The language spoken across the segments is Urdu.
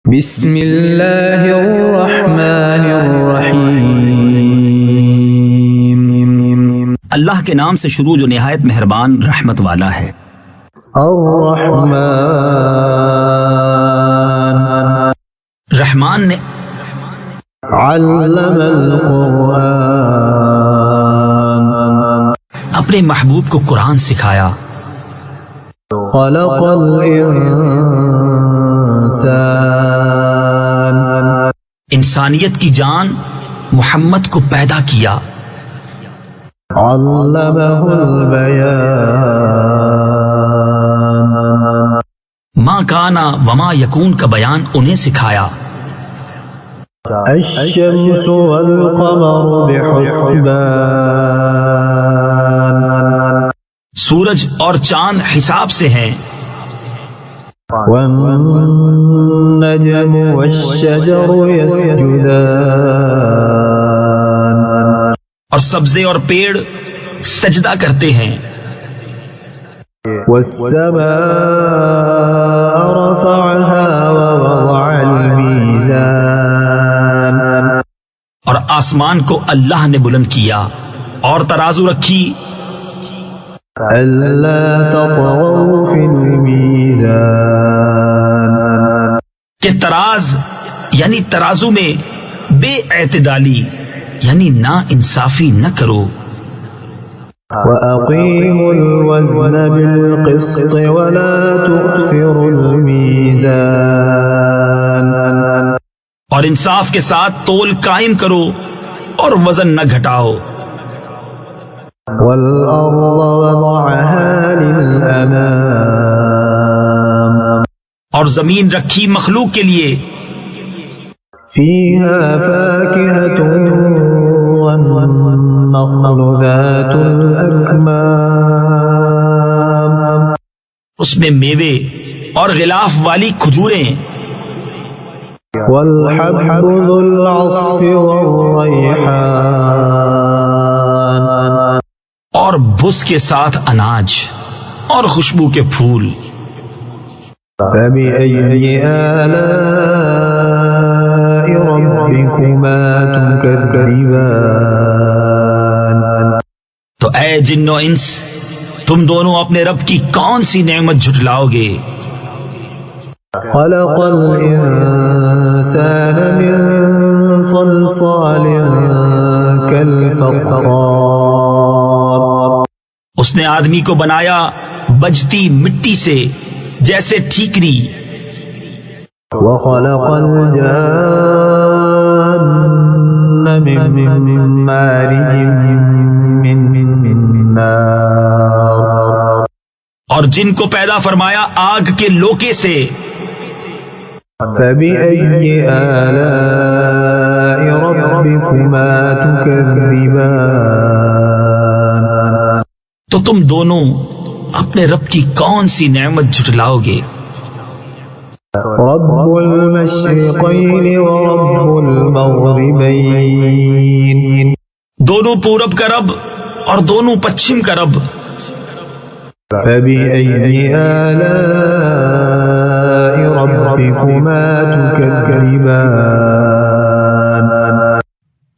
بسم اللہ الرحمن الرحیم۔ اللہ کے نام سے شروع جو نہایت مہربان رحمت والا ہے۔ الرحمن رحمان نے علم القرآن اپنے محبوب کو قرآن سکھایا۔ خلق الانسان انسانیت کی جان محمد کو پیدا کیا۔ علمہ البیان ما کانا وما یکون کا بیان انہیں سکھایا۔ الشمس والقمر بحسبان سورج اور چاند حساب سے ہیں۔ والنجم والشجر يسجدان اور سبزے اور پیڑ سجدہ کرتے ہیں۔ والسماء رفعها ووضع الميزان اور آسمان کو اللہ نے بلند کیا اور ترازو رکھی۔ ألا تطغوا في الميزان کہ تراز یعنی ترازو میں بے اعتدالی یعنی نا انصافی نہ کرو۔ وأقيموا الوزن بالقسط ولا تخسروا الميزان اور انصاف کے ساتھ تول قائم کرو اور وزن نہ گھٹاؤ۔ والأرض وضعها للأنام اور زمین رکھی مخلوق کے لیے۔ فيها فاكهة والنخل ذات الأكمام اس میں میوے اور غلاف والی کھجوریں، والحب ذو العصف والريحان اور بھس کے ساتھ اناج اور خوشبو کے پھول۔ فبأي آلاء ربكما تكذبان تو اے جن و انس، تم دونوں اپنے رب کی کون سی نعمت جھٹلاؤ گے؟ خلق الإنسان من صلصال كالفخار اس نے آدمی کو بنایا بجتی مٹی سے جیسے ٹھیکری۔ وخلق الجان من مارج من نار اور جن کو پیدا فرمایا آگ کے لوکے سے۔ فبأي آلاء ربكما تكذبان تو تم دونوں اپنے رب کی کون سی نعمت جھٹلاؤ گے؟ رب المشرقين ورب المغربين دونوں پورب کا رب اور دونوں پچھم کا رب۔ فبأي آلاء ربكما تكذبان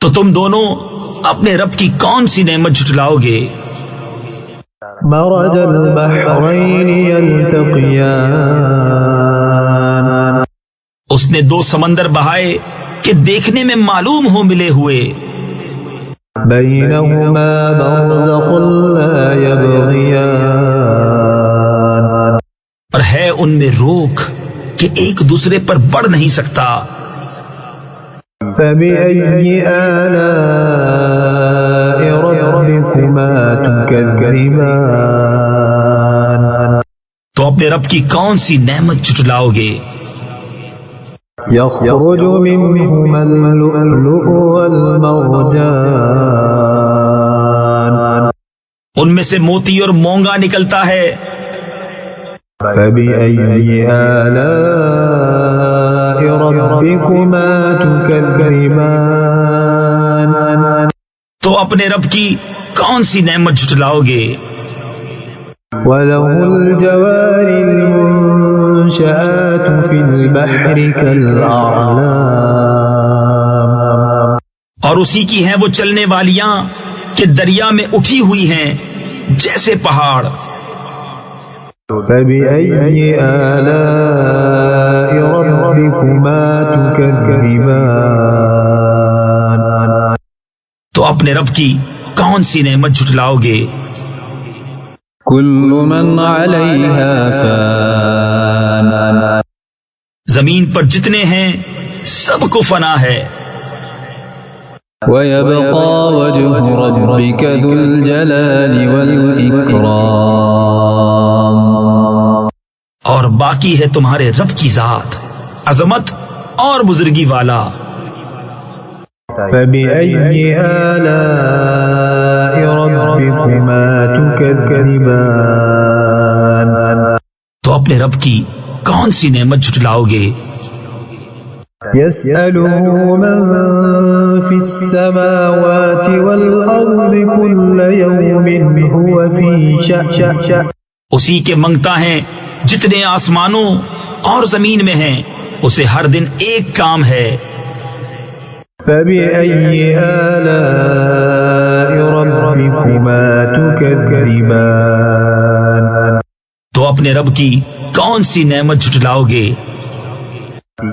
تو تم دونوں اپنے رب کی کون سی نعمت جھٹلاؤ گے؟ مرج البحرين يلتقيان اس نے دو سمندر بہائے کہ دیکھنے میں معلوم ہو ملے ہوئے۔ بينهما برزخ لا يبغيان اور ہے ان میں روک کہ ایک دوسرے پر بڑھ نہیں سکتا۔ فبأي آلاء ربكما تكذبان تو اپنے رب کی کون سی نعمت جھٹلاؤ گے؟ يخرج منهما اللؤلؤ والمرجان ان میں سے موتی اور مونگا نکلتا ہے۔ فبأي آلاء ربكما تكذبان تو اپنے رب کی کون سی نعمت جھٹلاؤ گے؟ وله الجوار المنشآت في البحر كالأعلام اور اسی کی ہیں وہ چلنے والیاں کہ دریا میں اٹھی ہوئی ہیں جیسے پہاڑ. فبأي آلاء ربكما تكذبان تو اپنے رب کی کون سی نعمت جھٹلاؤ گے؟ كل من عليها فان زمین پر جتنے ہیں سب کو فنا ہے. ويبقى وجه ربك ذو الجلال والإكرام اور باقی ہے تمہارے رب کی ذات عظمت اور بزرگی والا. فبأي آلاء ربكما تكذبان تو اپنے رب کی کون سی نعمت جھٹلاؤ گے؟ يسأله من في السماوات والأرض كل يوم هو في شأن اسی کے منگتا ہے جتنے آسمانوں اور زمین میں ہیں، اسے ہر دن ایک کام ہے. فبأي آلاء ربكما تكذبان تو اپنے رب کی کون سی نعمت جھٹلاؤ گے؟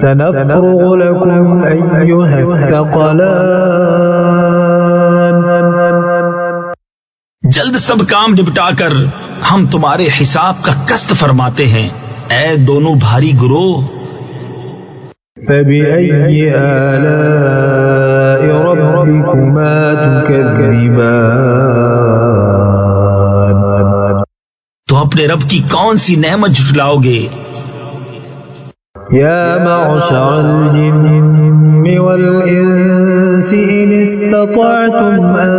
سنفرغ لكم أيها الثقلان جلد سب کام نپٹا کر ہم تمہارے حساب کا قسط فرماتے ہیں اے دونوں بھاری گروہ. فبأي آلاء ربكما تكذبان تو اپنے رب کی کون سی نعمت جھٹلاؤ گے؟ يا معشر الجن والإنس إن استطعتم أن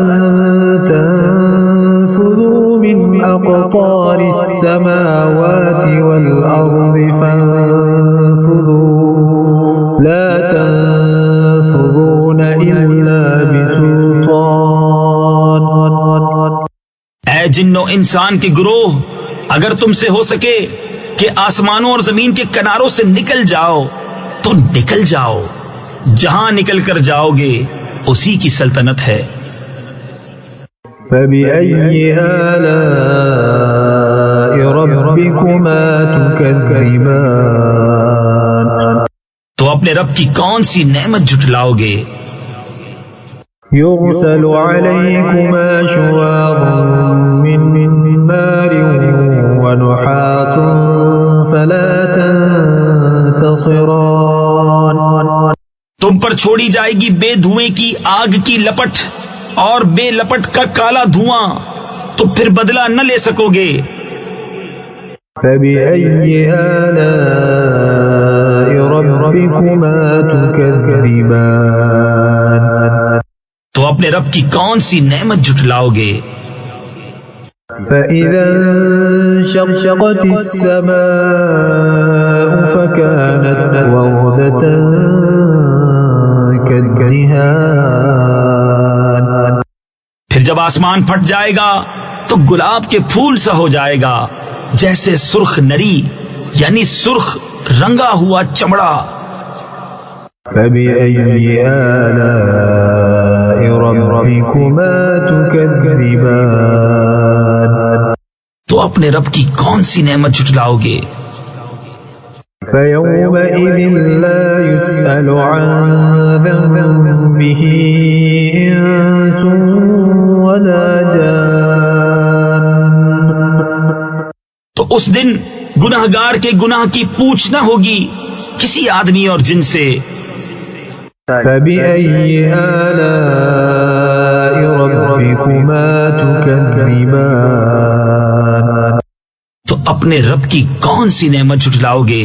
تنفذوا من أقطار السماوات والأرض فانفذوا لا تنفذون إلا بسلطان. اے جن و انسان کے گروہ، اگر تم سے ہو سکے کہ آسمانوں اور زمین کے کناروں سے نکل جاؤ تو نکل جاؤ، جہاں نکل کر جاؤ گے اسی کی سلطنت ہے. فبأي آلاء ربكما تكذبان تو اپنے رب کی کون سی نعمت جھٹلاؤ گے؟ يرسل عليكما شواظ من نار ونحاس فلا تنتصران تم پر چھوڑی جائے گی بے دھوئیں کی آگ کی لپٹ اور بے لپٹ کا کالا دھواں، تو پھر بدلہ نہ لے سکو گے. فبأي آلاء ربكما تكذبان تو اپنے رب کی کون سی نعمت جھٹلاؤ گے؟ فإذا انشقت السماء فكانت وردة كالدهان پھر جب آسمان پھٹ جائے گا تو گلاب کے پھول سا ہو جائے گا جیسے سرخ نری، یعنی سرخ رنگا ہوا چمڑا. فبأي آلاء ربكما تكذبان تو اپنے رب کی کون سی نعمت جھٹلاؤ گے؟ فيومئذ لا يسأل عن ذنبه إنس ولا جان تو اس دن گناہگار کے گناہ کی پوچھ نہ ہوگی کسی آدمی اور جن سے. فبأي آلاء ربكما تكذبان تو اپنے رب کی کون سی نعمت جھٹلاؤ گے؟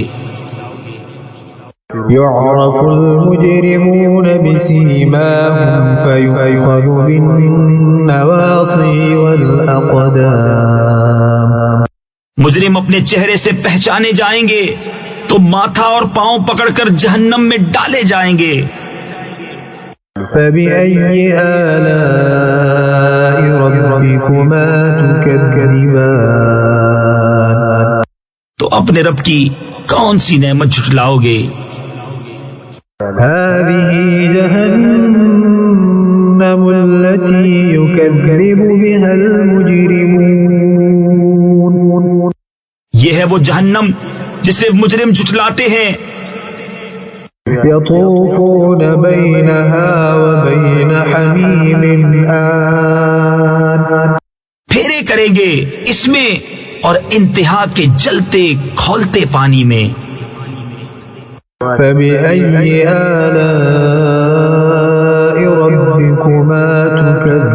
يعرف المجرمون بسيماهم فيؤخذ بالنواصي والأقدام مجرم اپنے چہرے سے پہچانے جائیں گے تو ماتھا اور پاؤں پکڑ کر جہنم میں ڈالے جائیں گے. فبأي آلاء ربكما تكذبان تو اپنے رب کی کون سی نعمت جھٹلاؤ گے؟ هذه جهنم التي يكذب بها المجرمون یہ ہے وہ جہنم جسے مجرم جھٹلاتے ہیں. يطوفون بينها وبين حميم آن پھیرے کریں گے اس میں اور انتہا کے جلتے کھولتے پانی میں. فبأي آلاء ربكما تكذبان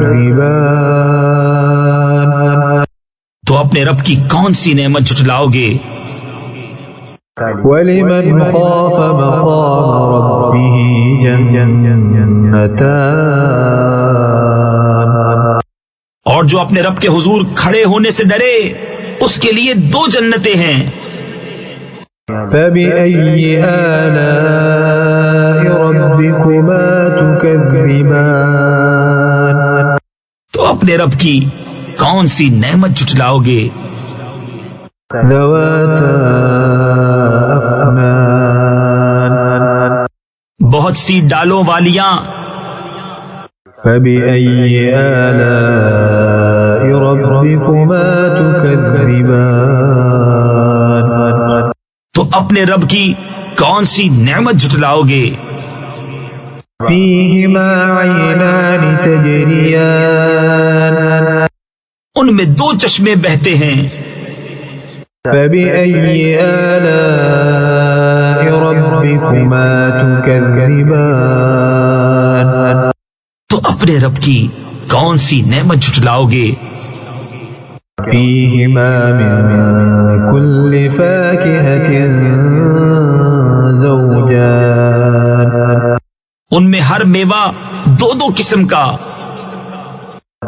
تو اپنے رب کی کون سی نعمت جھٹلاؤ گے؟ ولمن خاف مقام ربه جنتان اور جو اپنے رب کے حضور کھڑے ہونے سے ڈرے اس کے لیے 2 جنتیں ہیں. فبأي آلاء ربكما تكذبان تو اپنے رب کی کون سی نعمت جھٹلاؤ گے؟ ذواتا أفنان بہت سی ڈالوں والیاں. فبأي آلاء ربكما تكذبان تو اپنے رب کی کون سی نعمت جھٹلاؤ گے؟ فيهما عينان تجريان ان میں 2 چشمے بہتے ہیں. فبأي آلاء ربكما تكذبان تو اپنے رب کی کون سی نعمت جھٹلاؤ گے؟ فيهما من كل فاكهة زوجان ان میں ہر میوہ 2 قسم کا.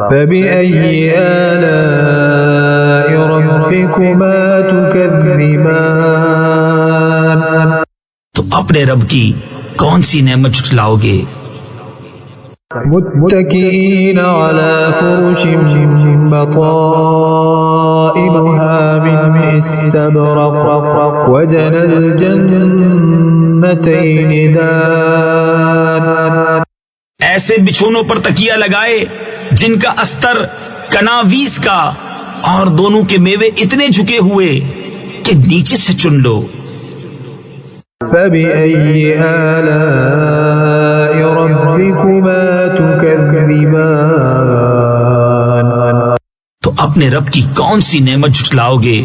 فبأي آلاء ربكما تكذبان تو اپنے رب کی کون سی نعمت جھٹلاؤ گے؟ متكئين على فرش بطائنها من استبرق وجنى الجنتين دان ایسے بچھونوں پر تکیہ لگائے جن کا استر کناویس کا اور دونوں کے میوے اتنے جھکے ہوئے کہ نیچے سے چن لو. فبأي آلاء ربكما تكذبان تو اپنے رب کی کون سی نعمت جھٹلاؤ گے؟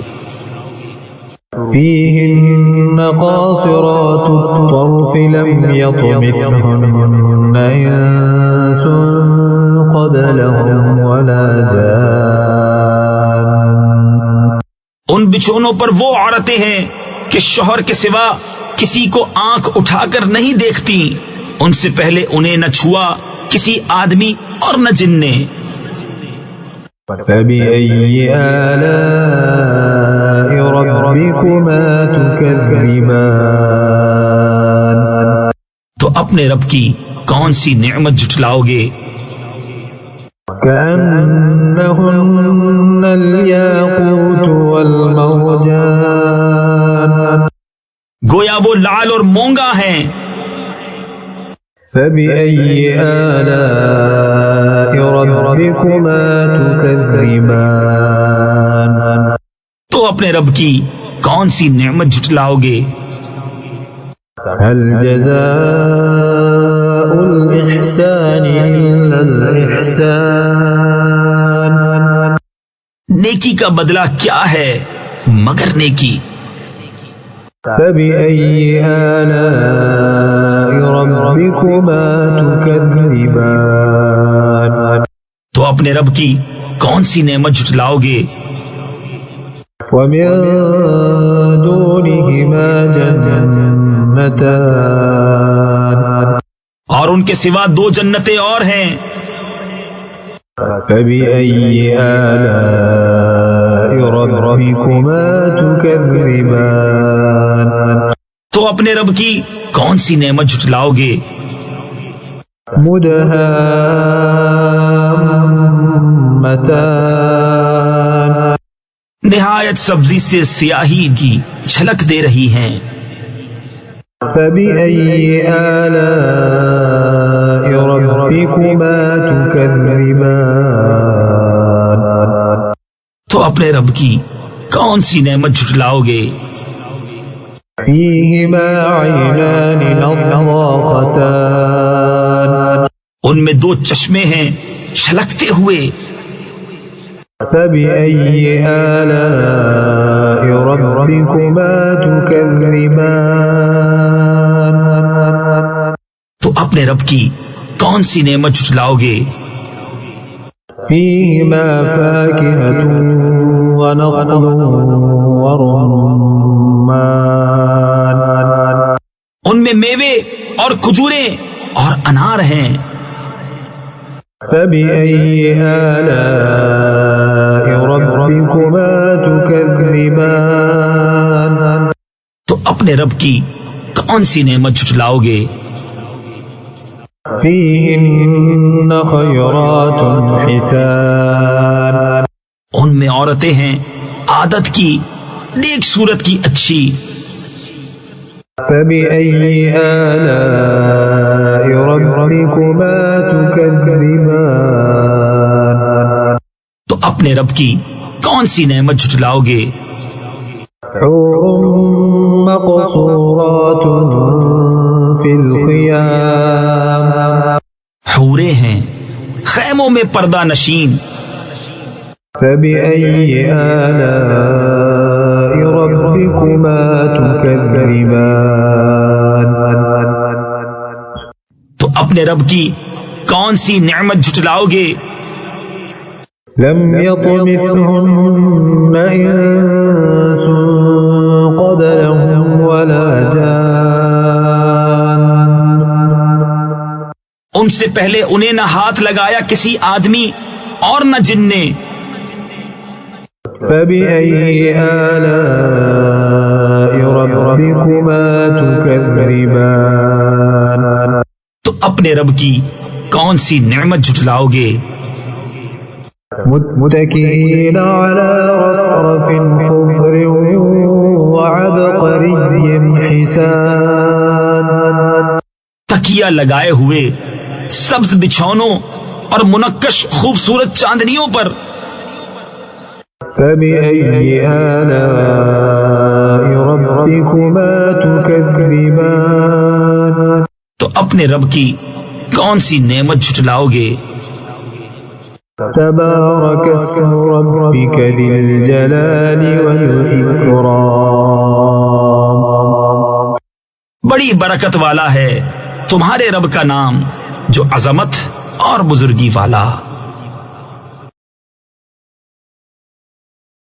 فيهن قاصرات الطرف لم يطمثهن إنس قبلهم ولا جان ان بچھونوں پر وہ عورتیں ہیں کہ شوہر کے سوا کسی کو آنکھ اٹھا کر نہیں دیکھتی، ان سے پہلے انہیں نہ چھوا کسی آدمی اور نہ جن نے. فبأي آلاء ربكما تكذبان تو اپنے رب کی کون سی نعمت جھٹلاؤ گے؟ كأنهن الياقوت والمرجان گویا وہ لال اور مونگا ہیں. فبأي آلاء ربكما تكذبان تو اپنے رب کی کون سی نعمت جھٹلاؤ گے؟ هل جزاء الإحسان إلا الإحسان نیکی کا بدلہ کیا ہے مگر نیکی. فبأي آلاء ربكما تكذبان تو اپنے رب کی کون سی نعمت جھٹلاؤ گے؟ ومن دونهما جنتان اور ان کے سوا 2 جنتیں اور ہیں. فبأي آلاء ربكما تكذبان تو اپنے رب کی کون سی نعمت جھٹلاؤ گے؟ مدهامتان نہایت سبزی سے سیاہی کی جھلک دے رہی ہیں۔ فبأي آلاء ربكما تكذبان تو اپنے رب کی کون سی نعمت جھٹلاؤ گے؟ فيهما عينان نضاختان ان میں دو چشمے ہیں چھلکتے ہوئے۔ فبأي آلاء ربكما تكذبان تو اپنے رب کی کون سی نعمت جھٹلاؤ گے؟ فيهما فاكهة ونخل ورمان ان میں میوے اور کھجوریں اور انار ہیں۔ فبأي آلاء ربكما تكذبان تو اپنے رب کی کون سی نعمت جھٹلاؤ گے؟ فيهن خيرات حسان ان میں عورتیں ہیں عادت کی نیک صورت کی اچھی۔ فبأي آلاء ربكما تكذبان تو اپنے رب کی کون سی نعمت جھٹلاؤ گے؟ حور مقصورات في الخيام حورے ہیں خیموں میں پردہ نشین۔ فبأي آلاء ربكما تكذبان تو اپنے رب کی کون سی نعمت جھٹلاؤ گے؟ لم يطمثهن إنس قبلهم ولا جان ان سے پہلے انہیں نہ ہاتھ لگایا کسی آدمی اور نہ جن نے۔ فبأي آلاء ربكما تكذبان تو اپنے رب کی کون سی نعمت جھٹلاؤ گے؟ متكئين على رفرف خضر وعبقري حسان تکیہ لگائے ہوئے سبز بچھونوں اور منقش خوبصورت چاندنیوں پر۔ فبأي آلاء ربكما تكذبان تو اپنے رب کی کون سی نعمت جھٹلاؤ گے؟ تبارك اسم ربك ذي الجلال والإكرام بڑی برکت والا ہے تمہارے رب کا نام جو عظمت اور بزرگی والا۔